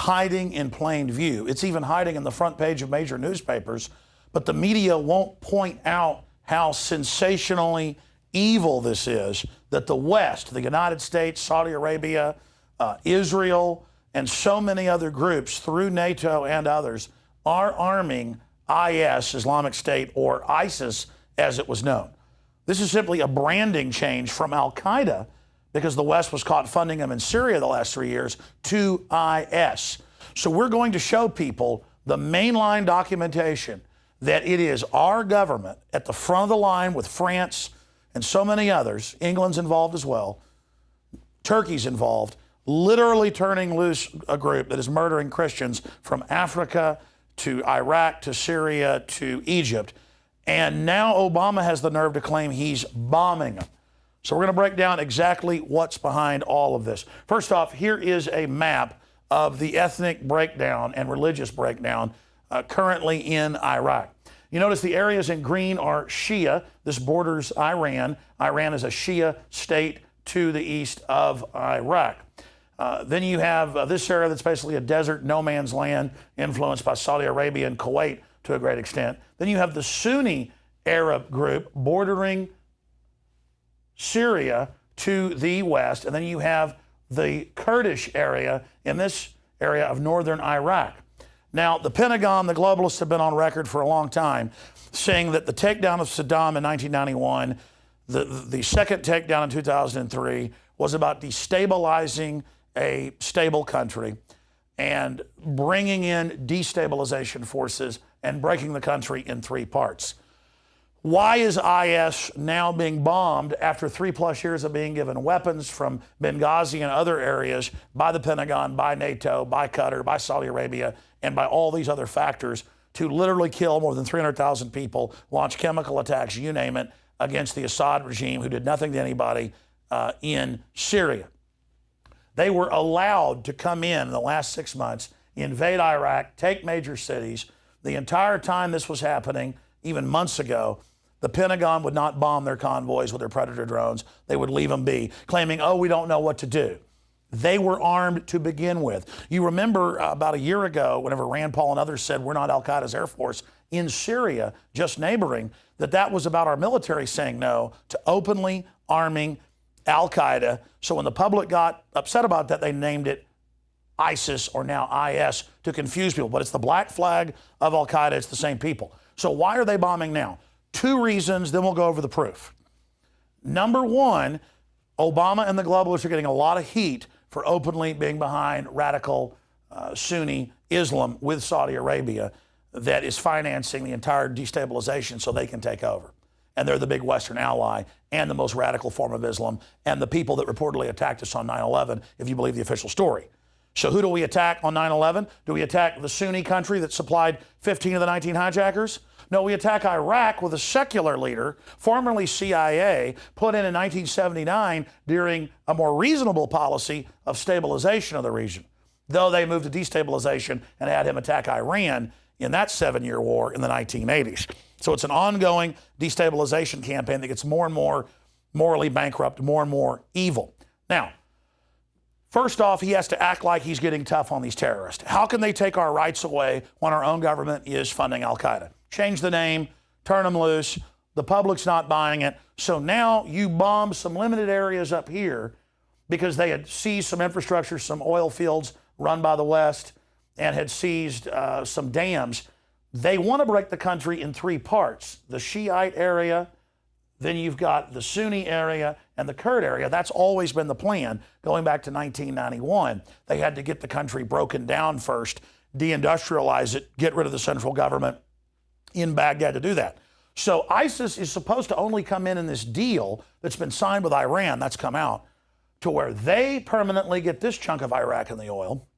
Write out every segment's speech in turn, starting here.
hiding in plain view. It's even hiding in the front page of major newspapers, but the media won't point out how sensationally evil this is, that the West, the United States, Saudi Arabia, Israel, and so many other groups through NATO and others are arming IS, Islamic State, or ISIS as it was known. This is simply a branding change from Al-Qaeda, because the West was caught funding them in Syria the last 3 years, to IS. So we're going to show people the mainline documentation that it is our government at the front of the line with France and so many others, England's involved as well, Turkey's involved, literally turning loose a group that is murdering Christians from Africa to Iraq to Syria to Egypt. And now Obama has the nerve to claim he's bombing them. So we're going to break down exactly what's behind all of this. First off, here is a map of the ethnic breakdown and religious breakdown currently in Iraq. You notice the areas in green are Shia. This borders Iran. Iran is a Shia state to the east of Iraq. Then you have this area that's basically a desert, no man's land, influenced by Saudi Arabia and Kuwait to a great extent. Then you have the Sunni Arab group bordering Syria to the west, and then you have the Kurdish area in this area of northern Iraq. Now, the Pentagon, the globalists have been on record for a long time saying that the takedown of Saddam in 1991, the second takedown in 2003, was about destabilizing a stable country and bringing in destabilization forces and breaking the country in three parts. Why is IS now being bombed after 3+ years of being given weapons from Benghazi and other areas by the Pentagon, by NATO, by Qatar, by Saudi Arabia, and by all these other factors to literally kill more than 300,000 people, launch chemical attacks, you name it, against the Assad regime who did nothing to anybody in Syria? They were allowed to come in the last 6 months, invade Iraq, take major cities. The entire time this was happening, even months ago, the Pentagon would not bomb their convoys with their Predator drones. They would leave them be, claiming, oh, we don't know what to do. They were armed to begin with. You remember about a year ago, whenever Rand Paul and others said we're not Al-Qaeda's Air Force in Syria, just neighboring, that was about our military saying no to openly arming Al-Qaeda. So when the public got upset about that, they named it ISIS, or now IS, to confuse people. But it's the black flag of Al-Qaeda. It's the same people. So why are they bombing now? 2 reasons, then we'll go over the proof. Number one, Obama and the globalists are getting a lot of heat for openly being behind radical Sunni Islam with Saudi Arabia that is financing the entire destabilization so they can take over. And they're the big Western ally and the most radical form of Islam and the people that reportedly attacked us on 9/11, if you believe the official story. So who do we attack on 9/11? Do we attack the Sunni country that supplied 15 of the 19 hijackers? No, we attack Iraq with a secular leader, formerly CIA, put in 1979 during a more reasonable policy of stabilization of the region, though they moved to destabilization and had him attack Iran in that 7-year war in the 1980s. So it's an ongoing destabilization campaign that gets more and more morally bankrupt, more and more evil. Now, first off, he has to act like he's getting tough on these terrorists. How can they take our rights away when our own government is funding Al-Qaeda? Change the name, turn them loose. The public's not buying it. So now you bomb some limited areas up here because they had seized some infrastructure, some oil fields run by the West, and had seized some dams. They want to break the country in 3 parts. The Shiite area, then you've got the Sunni area and the Kurd area. That's always been the plan going back to 1991. They had to get the country broken down first, deindustrialize it, get rid of the central government in Baghdad to do that. So ISIS is supposed to only come in this deal that's been signed with Iran, that's come out, to where they permanently get this chunk of Iraq and the oil.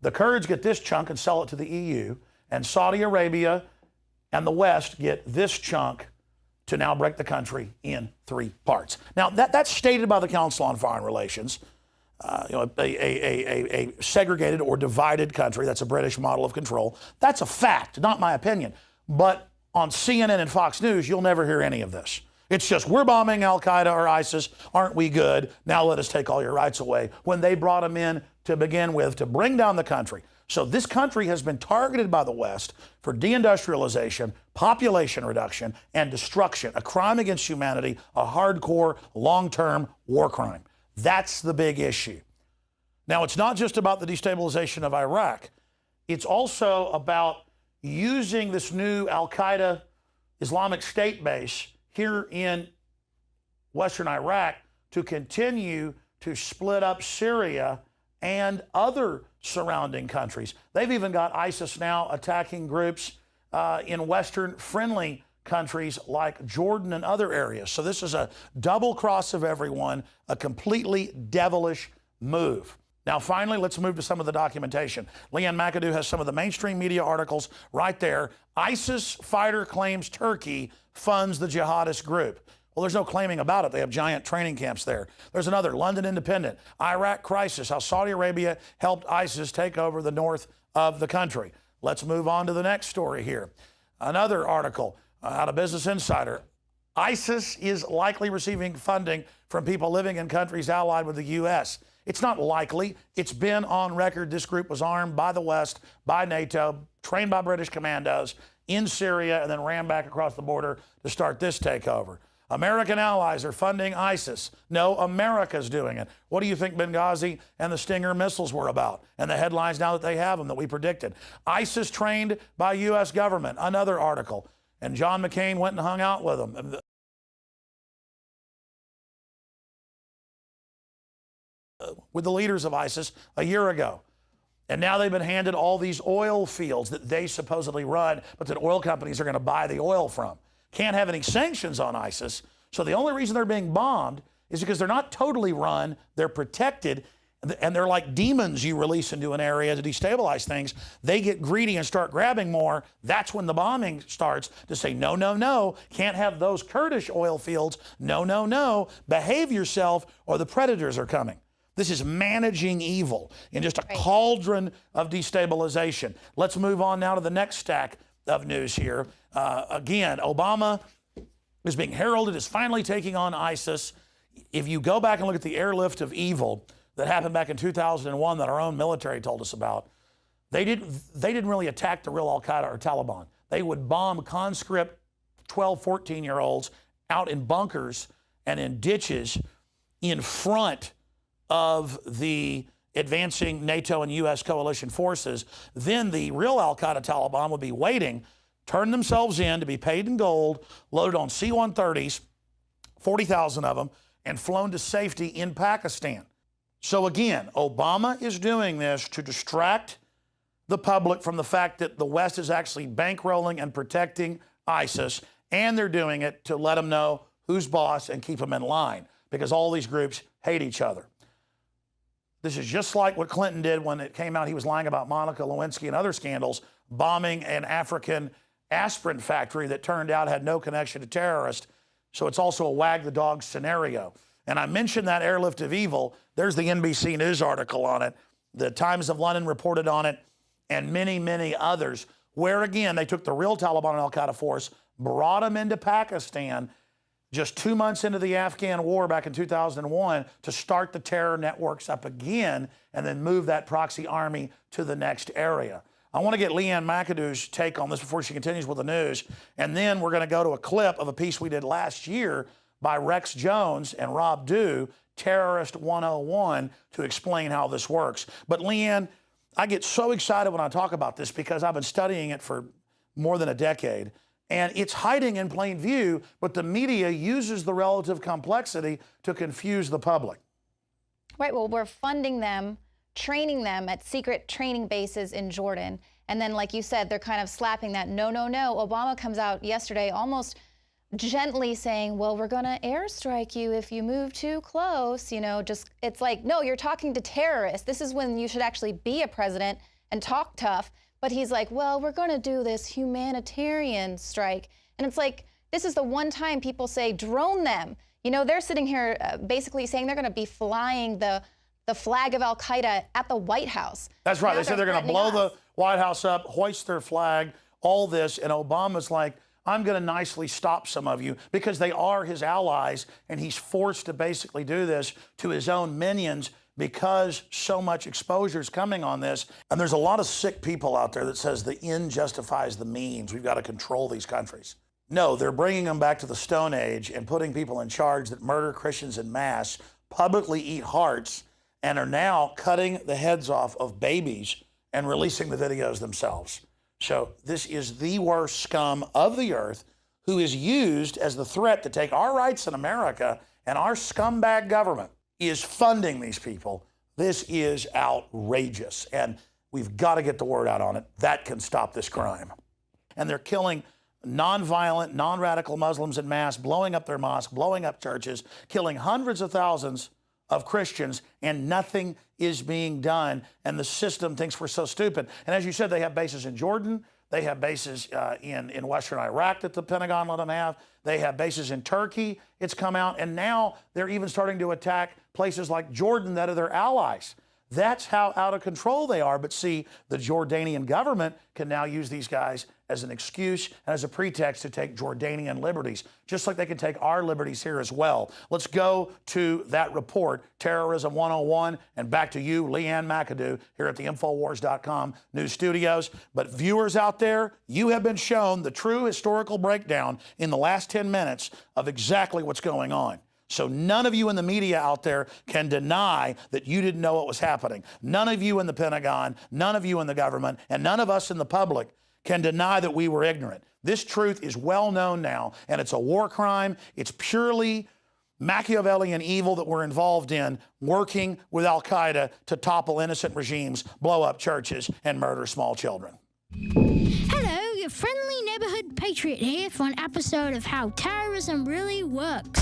The Kurds get this chunk and sell it to the EU, and Saudi Arabia and the West get this chunk to now break the country in 3 parts. Now, that's stated by the Council on Foreign Relations. A segregated or divided country, that's a British model of control. That's a fact, not my opinion. But on CNN and Fox News, you'll never hear any of this. It's just, we're bombing Al-Qaeda or ISIS. Aren't we good? Now let us take all your rights away. When they brought them in to begin with to bring down the country. So this country has been targeted by the West for deindustrialization, population reduction, and destruction, a crime against humanity, a hardcore, long-term war crime. That's the big issue. Now, it's not just about the destabilization of Iraq. It's also about using this new Al-Qaeda Islamic State base here in Western Iraq to continue to split up Syria and other surrounding countries. They've even got ISIS now attacking groups in Western friendly countries like Jordan and other areas. So this is a double cross of everyone, a completely devilish move. Now, finally, let's move to some of the documentation. Leanne McAdoo has some of the mainstream media articles right there. ISIS fighter claims Turkey funds the jihadist group. Well, there's no claiming about it. They have giant training camps there. There's another, London Independent, Iraq crisis, how Saudi Arabia helped ISIS take over the north of the country. Let's move on to the next story here. Another article out of Business Insider. ISIS is likely receiving funding from people living in countries allied with the U.S. It's not likely. It's been on record. This group was armed by the West, by NATO, trained by British commandos in Syria, and then ran back across the border to start this takeover. American allies are funding ISIS. No, America's doing it. What do you think Benghazi and the Stinger missiles were about? And the headlines now that they have them that we predicted. ISIS trained by U.S. government, another article. And John McCain went and hung out with them. With the leaders of ISIS a year ago. And now they've been handed all these oil fields that they supposedly run, but that oil companies are going to buy the oil from. Can't have any sanctions on ISIS. So the only reason they're being bombed is because they're not totally run, they're protected, and they're like demons you release into an area to destabilize things. They get greedy and start grabbing more. That's when the bombing starts to say, no, no, no, can't have those Kurdish oil fields. No, no, no, behave yourself or the predators are coming. This is managing evil in just a cauldron of destabilization. Let's move on now to the next stack of news here. Again, Obama is being heralded as finally taking on ISIS. If you go back and look at the airlift of evil that happened back in 2001 that our own military told us about, they didn't really attack the real Al-Qaeda or Taliban. They would bomb conscript 12, 14-year-olds out in bunkers and in ditches in front of the advancing NATO and U.S. coalition forces. Then the real Al-Qaeda Taliban would be waiting, turn themselves in to be paid in gold, loaded on C-130s, 40,000 of them, and flown to safety in Pakistan. So again, Obama is doing this to distract the public from the fact that the West is actually bankrolling and protecting ISIS, and they're doing it to let them know who's boss and keep them in line, because all these groups hate each other. This is just like what Clinton did when it came out he was lying about Monica Lewinsky and other scandals, bombing an African aspirin factory that turned out had no connection to terrorists. So it's also a wag the dog scenario. And I mentioned that airlift of evil. There's the NBC News article on it. The Times of London reported on it, and many, many others, where again, they took the real Taliban and Al-Qaeda force, brought them into Pakistan just 2 months into the Afghan war back in 2001 to start the terror networks up again and then move that proxy army to the next area. I want to get Leanne McAdoo's take on this before she continues with the news. And then we're going to go to a clip of a piece we did last year by Rex Jones and Rob Dew, Terrorist 101, to explain how this works. But Leanne, I get so excited when I talk about this because I've been studying it for more than a decade. And it's hiding in plain view, but the media uses the relative complexity to confuse the public. Right, well, we're funding them, training them at secret training bases in Jordan. And then, like you said, they're kind of slapping that, no, no, no. Obama comes out yesterday almost gently saying, well, we're going to airstrike you if you move too close. You know, just, it's like, no, you're talking to terrorists. This is when you should actually be a president and talk tough. But he's like, well, we're going to do this humanitarian strike. And it's like, this is the one time people say, drone them. You know, they're sitting here basically saying they're going to be flying the flag of Al-Qaeda at the White House. That's right. They said they're going to blow the White House up, hoist their flag, all this. And Obama's like, I'm going to nicely stop some of you because they are his allies. And he's forced to basically do this to his own minions because so much exposure is coming on this. And there's a lot of sick people out there that says the end justifies the means. We've got to control these countries. No, they're bringing them back to the Stone Age and putting people in charge that murder Christians en masse, publicly eat hearts, and are now cutting the heads off of babies and releasing the videos themselves. So this is the worst scum of the earth who is used as the threat to take our rights in America, and our scumbag government is funding these people. This is outrageous, and we've got to get the word out on it. That can stop this crime. And they're killing non-violent, non-radical Muslims en masse, blowing up their mosques, blowing up churches, killing hundreds of thousands of Christians, and nothing is being done. And the system thinks we're so stupid. And as you said, they have bases in Jordan. They have bases in Western Iraq that the Pentagon let them have. They have bases in Turkey. It's come out. And now they're even starting to attack places like Jordan that are their allies. That's how out of control they are. But see, the Jordanian government can now use these guys as an excuse and as a pretext to take Jordanian liberties, just like they can take our liberties here as well. Let's go to that report, Terrorism 101, and back to you, Leanne McAdoo, here at the Infowars.com news studios. But viewers out there, you have been shown the true historical breakdown in the last 10 minutes of exactly what's going on. So none of you in the media out there can deny that you didn't know what was happening. None of you in the Pentagon, none of you in the government, and none of us in the public can deny that we were ignorant. This truth is well known now, and it's a war crime. It's purely Machiavellian evil that we're involved in, working with Al-Qaeda to topple innocent regimes, blow up churches, and murder small children. Hello, your friendly neighborhood patriot here for an episode of How Terrorism Really Works.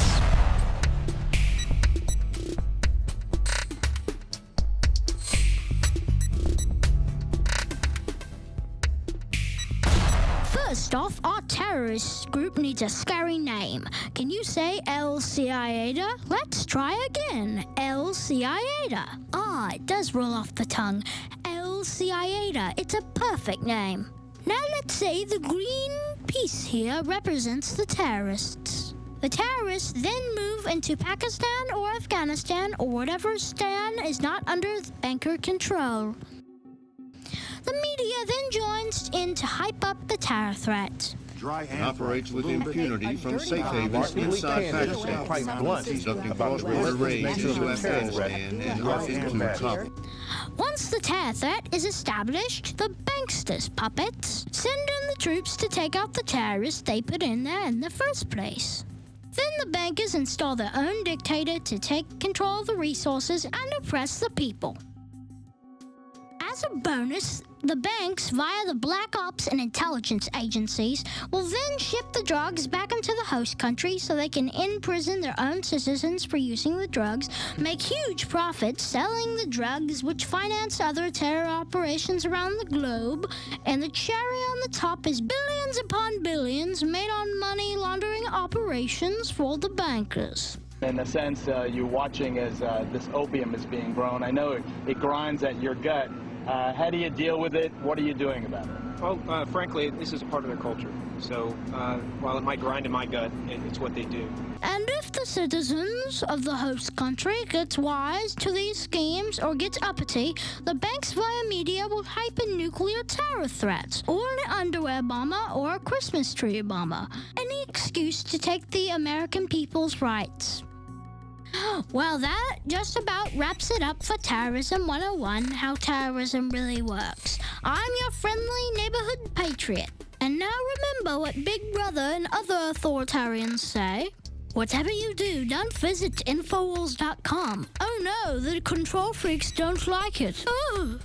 First off, our terrorist group needs a scary name. Can you say AL-Qaeda? Let's try again. AL-Qaeda. Ah, it does roll off the tongue. AL-Qaeda. It's a perfect name. Now let's say the green piece here represents the terrorists. The terrorists then move into Pakistan or Afghanistan or whatever stan is not under banker control. The media then joins in to hype up the terror threat. And operates with impunity from safe havens inside Pakistan, conducting cross-border raids into Afghanistan and into Kabul. Once the terror threat is established, the banksters puppets send in the troops to take out the terrorists they put in there in the first place. Then the bankers install their own dictator to take control of the resources and oppress the people. As a bonus, the banks, via the black ops and intelligence agencies, will then ship the drugs back into the host country so they can imprison their own citizens for using the drugs, make huge profits selling the drugs, which finance other terror operations around the globe, and the cherry on the top is billions upon billions made on money laundering operations for the bankers. In a sense, you're watching as this opium is being grown. I know it grinds at your gut. How do you deal with it? What are you doing about it? Well, frankly, this is a part of their culture. So while it might grind in my gut, it's what they do. And if the citizens of the host country gets wise to these schemes or gets uppity, the banks via media will hype in nuclear terror threats, or an underwear bomber, or a Christmas tree bomber. Any excuse to take the American people's rights. Well, that just about wraps it up for Terrorism 101, How Terrorism Really Works. I'm your friendly neighborhood patriot. And now remember what Big Brother and other authoritarians say. Whatever you do, don't visit Infowars.com. Oh no, the control freaks don't like it. Oh.